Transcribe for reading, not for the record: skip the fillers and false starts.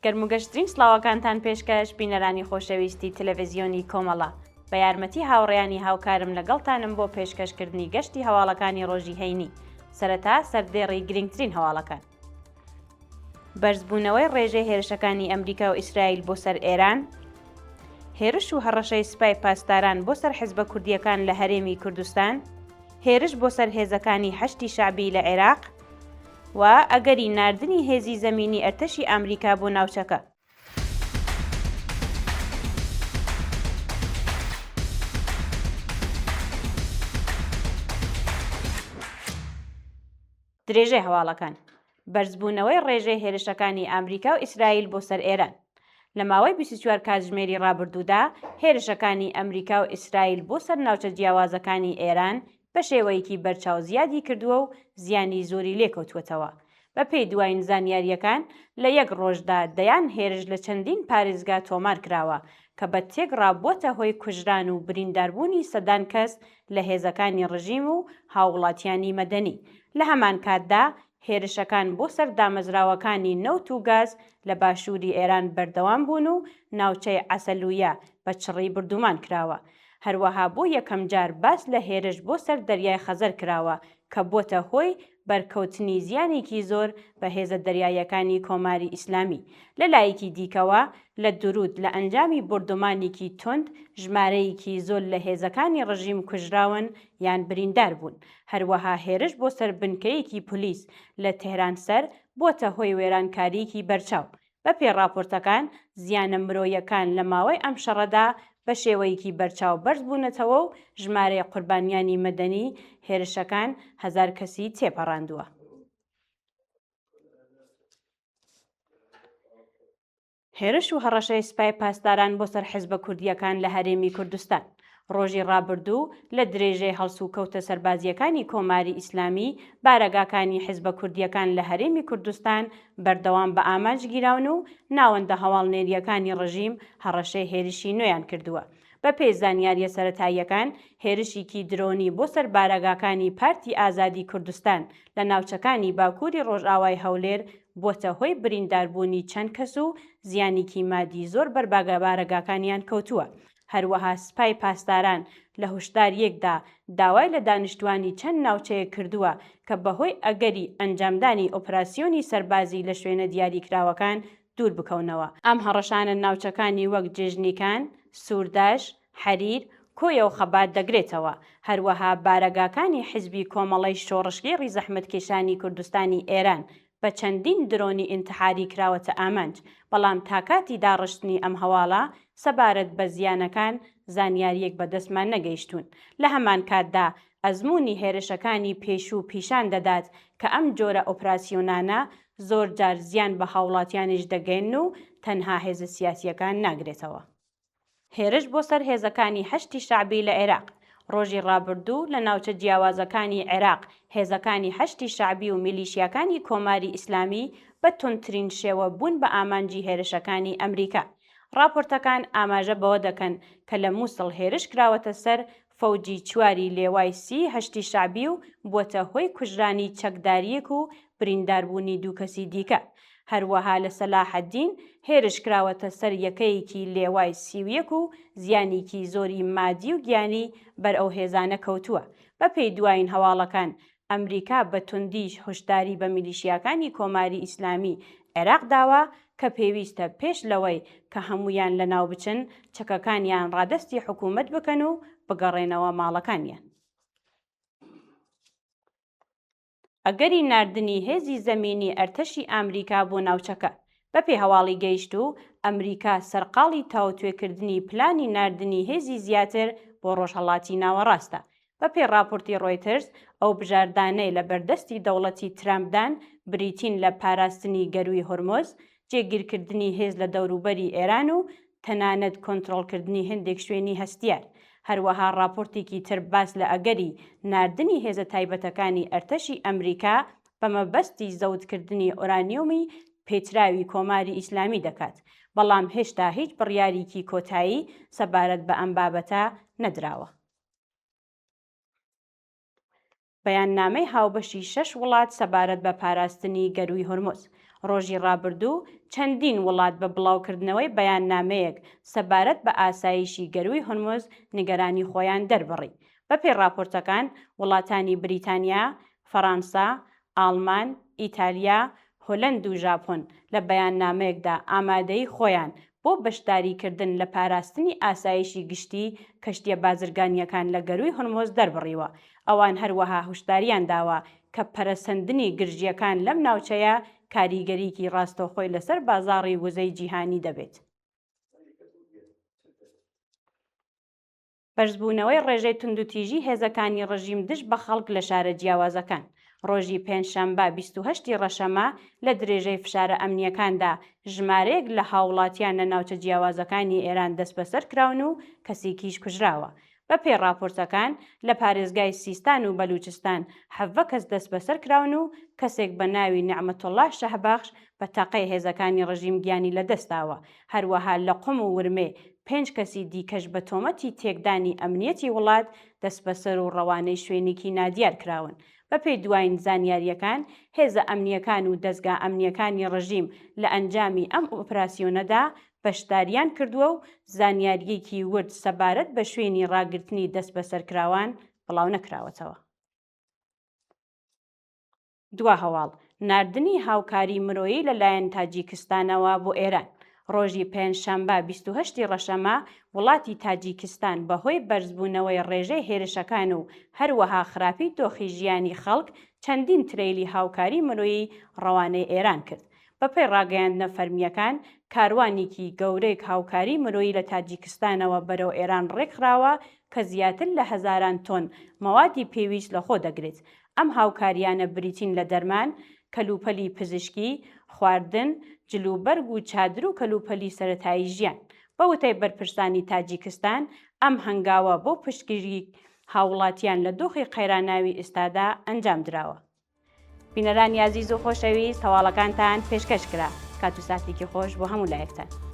گەرموگەشترین سڵاوەکانتان پێشکەش بینەرانی خۆشەویستی تەلەڤیزیۆنی کۆمەڵە بە یارمەتی هاوڕێیانی هاوکارم لەگەڵتانم بۆ پێشکەشکردنی گەشتی هەواڵەکانی ڕۆژی هەینی سەرەتا سەردێڕی گرنگترین هەواڵەکان. بەرزبوونەوەی ڕێژەی هێرشەکانی ئەمریکا و ئیسرائیل بۆ سەر ئێران، هێرش و هەڕەشەی سوپای پاسداران بۆ سەر حیزبە کوردیەکان لە هەرێمی کوردستان، هێرش بۆ سەر هێزەکانی هەشتی شعبی لە عێراق و ئەگەری ناردنی هێزی زەمینی ئەرتەشی ئەمریکا بۆ ناوچەکە. درێژەی هەواڵەکان: بەرزبوونەوەی ڕێژەی هێرشەکانی ئەمریکا و ئیسرائیل بۆ سەر ئێران. لە ماوەی 24 کاتژمێری ڕابردوودا هێرشەکانی ئەمریکا و ئیسرائیل بۆ سەر ناوچە جیاوازەکانی ئێران بە شێوەیەکی بەرچاو زیادی کردووە و زیانی زۆری لێکەوتووەتەوە. بە پێی دوایین زانیاریەکان لە یەک ڕۆژدا دەیان هێرش لە چەندین پارێزگا تۆمار کراوە کە بە تێگڕا بۆتە هۆی کوژران و برینداربوونی سەدان کەس لە هێزەکانی ڕژیم و هاووڵاتیانی مەدەنی. لە هەمان کاتدا هێرشەکان بۆ سەر دامەزراوەکانی نەوت و گاز لە باشووری ئێران بەردەوام بوون و ناوچەی عەسەلویە بە چڕی بردومان کراوە. هەروەها بۆ یەکەم جار باس لە هێرش بۆ سەر دەریای خەزەر کراوە کە بۆتە هۆی بەرکەوتنی زیانێکی زۆر بە هێزە دەریایەکانی کۆماری ئیسلامی. لە لایەکی دیکەوە لە درود لە ئەنجامی بردومانێکی تند ژمارەیەکی زۆر لە هێزەکانی ڕژیم کوژراون یان بریندار بوون. هەروەها هێرش بۆ سەر بنکەیەکی پۆلیس لە تێهرانسەر بۆتە هۆی وێرانکاریی بەرچاو. بە پێی راپۆرتەکان زیانە مرۆیەکان لە ماوەی ئەم شەڕەدا بە شێوەیەکی بەرچاو بەرز بوونەتەوە و ژمارەی قوربانیانی مەدەنی هێرشەکان 1000 کەسی تێپەڕاندووە. هێرش و هەڕەشەی سوپای پاسداران بۆ سەر حیزبە کوردیەکان لە هەرێمی کوردستان. ڕۆژی ڕابردوو لە درێژەی هەڵسوکەوتە سەربازیەکانی کۆماری ئیسلامی بارەگاکانی حیزبە کوردیەکان لە هەرێمی کوردستان بەردەوام بە ئامانج گیراون و ناوەندە هەواڵنێریەکانی ڕژیم هەڕەشەی هێرشی نوێیان کردووە. بە پێی زانیاریە سەرەتاییەکان هێرشێکی درۆنی بۆ سەر بارەگاکانی پارتی ئازادی کوردستان لە ناوچەکانی باکووری ڕۆژئاوای هەولێر بۆتە هۆی برینداربوونی چەند کەس و زیانێکی مادی زۆر بارەگاکانیان کەوتووە. هەروەها سوپای پاسداران لە هۆشداریەکدا داوای لە دانیشتوانی چەند ناوچەیە کردووە کە بەهۆی ئەگەری ئەنجامدانی ئۆپراسیۆنی سەربازی لە شوێنە دیاریکراوەکان دوور بکەونەوە. ئەم هەڕەشانە ناوچەکانی وەک جێژنیکان، سوورداش، حەریر، کۆیە و خەبات دەگرێتەوە. هەروەها بارەگاکانی حیزبی کۆمەڵەی شۆڕشگێڕی زەحمەتکێشانی کوردستانی ئێران بە چەندین درۆنی ئینتحاری کراوەتە ئامانج، بەڵام تاکاتی داڕشتنی ئەم هەواڵە سەبارەت بە زیانەکان زانیاریەک بەدەستمان نەگەیشتوون. لە هەمان کاتدا ئەزموونی هێرشەکانی پێشوو پیشان دەدات کە ئەم جۆرە ئۆپراسیۆنانە زۆر جار زیان بە هاوڵاتیانیش دەگەین و تەنها هێزە سیاسیەکان ناگرێتەوە. هێرش بۆ سەر هێزەکانی هەشتی شعبی لە عێراق. ڕۆژی ڕابردوو لە ناوچە جیاوازەکانی عێراق هێزەکانی هەشتی شعبی و میلیشیاکانی کۆماری ئیسلامی بە تونترین شێوە بوون بە ئامانجی هێرشەکانی ئەمریکا. راپۆرتەکان ئاماژە بەوە دەکەن کە لە مووسڵ هێرش کراوەتە سەر فەوجی چواری لێوای سی هەشتی شعبی و بۆتە هۆی کوژرانی چەکداریەک و برینداربوونی 2 کەسی دیکە. هەروەها لە سەلاحەدین هێرش کراوەتە سەر یەکەیەکی لێوای سیویەک و زیانێکی زۆری مادی و گیانی بەر ئەو هێزانە کەوتووە. بە پێی دوایین هەواڵەکان ئەمریکا بە توندیش هۆشداری بە میلیشیاکانی کۆماری ئیسلامی عێراق داوە کە پێویستە پێش لەوەی کە هەمویان لەناو بچن چەکەکانیان ڕادەستی حکوومەت بکەن و بگەڕێنەوە ماڵەکانیان. ئەگەری ناردنی هێزی زەمینی ئەرتەشی ئەمریکا بۆ ناوچەکە. بە پێی هەواڵی گەیشتوو ئەمریکا سەرقاڵی تاوتوێکردنی پلانی ناردنی هێزی زیاتر بۆ ڕۆژهەڵاتی ناوەڕاستە. بە پێی راپۆرتی ڕۆیترز ئەو بژاردانەی لە بەردەستی دەوڵەتی ترامپدان بریتین لە پاراستنی گەروی هۆرمۆز، جێگیرکردنی هێز لە دەوروبەری ئێران و تەنانەت کۆنتڕۆڵکردنی هەندێک شوێنی هەستیار. هەروەها راپۆرتێکی تر باس لە ئەگەری ناردنی هێزە تایبەتەکانی ئەرتەشی ئەمریکا بە مەبەستی زەوتکردنی ئۆرانیۆمی پێچراوی کۆماری ئیسلامی دەکات، بەڵام هێشتا هیچ بڕیارێکی کۆتایی سەبارەت بە ئەم بابەتە نەدراوە. بەیاننامەی هاوبەشی 6 وڵات سەبارەت بە پاراستنی گەروی هۆرمۆز. ڕۆژی ڕابردوو چەندین وڵات بە بڵاوکردنەوەی بەیاننامەیەک سەبارەت بە ئاسایشی گەروی هورموز نیگەرانی خۆیان دەربڕی. بەپێی راپۆرتەکان وڵاتانی بریتانیا، فەڕەنسا، ئاڵمان، ئیتالیا، هۆلەند و ژاپۆن لە بەیاننامەیەکدا ئامادەی خۆیان بۆ بەشداریکردن لە پاراستنی ئاسایشی گشتی کەشتیە بازرگانیەکان لە گەروی هورموز دەربڕیوە. ئەوان هەروەها هوشداریان داوە کە پەرەسەندنی گرژیەکان لەم ناوچەیە کاریگەریکی ڕاستەوخۆی لەسەر بازاڕی وزەی جیهانی دەبێت. بەرزبوونەوەی ڕێژەی توندوتیژی هێزەکانی ڕژیم دژ بە خەڵک لە شارە جیاوازەکان. ڕۆژی پێنجشەممە 28 ڕەشەمە لە درێژەی فشارە ئەمنیەکاندا ژمارەیەک لە هاوڵاتیان لە ناوچە جیاوازەکانی ئێران دەست بەسەر کراون و کەسێکیش کوژراوە. بەپێی راپۆرتەکان لە پارێزگای سیستان و بەلوچستان 7 کەس دەست بەسەر کراون و کەسێک بە ناوی نعمەتوڵڵاه شەهباخش بە تاقەی هێزەکانی ڕژیم گیانی لەدەستاوە. هەروەها لە قوم و ورمێ 5 کەسی دیکەش بە تۆمەتی تێکدانی ئەمنیەتی وڵات دەست بەسەر و ڕەوانەی شوێنێکی نادیار کراون. بەپێی دوایین زانیاریەکان هێزە ئەمنیەکان و دەستگا ئەمنیەکانی ڕژیم لە ئەنجامی ئەم ئۆپراسیۆنەدا بەشداریان کردووە و زانیاریەکی ورد سەبارەت بە شوێنی ڕاگررتنی دەست بەسەرکراوان بڵاو نەکراوەتەوە. دوا هەواڵ ناردنی هاوکاری مرۆیی لەلایەن تاجیکستانەوە بۆ ئێران. ڕۆژی پێنجشەممە 28 ڕەشەمە وڵاتی تاجیکستان بەهۆی بەرزبوونەوەی ڕێژەی هێرشەکان و هەروەها خراپی دۆخی ژیانی خەڵک چەندین ترێلی هاوکاری مرۆیی ڕەوانەی ئێران کرد. بەپێی ڕاگەیاندنە فەرمیەکان کاروانێکی گەورەیەک هاوکاری مرۆیی لە تاجیکستانەوە بەرەو ئێران ڕێکخراوە کە زیاتر لە هەزاران تۆن مەوادی پێویست لەخۆ دەگرێت. ئەم هاوکاریانە بریتین لە دەرمان، کەلوپەلی پزیشکی، خواردن، جلوبەرگ و چادر و کەلوپەلی سەرەتایی ژیان. بە وتەی بەرپرسانی تاجیکستان ئەم هەنگاوە بۆ پشتگیری هاوڵاتیان لە دۆخی قەیراناوی ئێستادا ئەنجام درراوە. بینەرانی عەزیز و خۆشەویست هەواڵەکانتان پێشکەش کرا. کات و ساتێکی خۆش بۆ هەموو لایەکتان.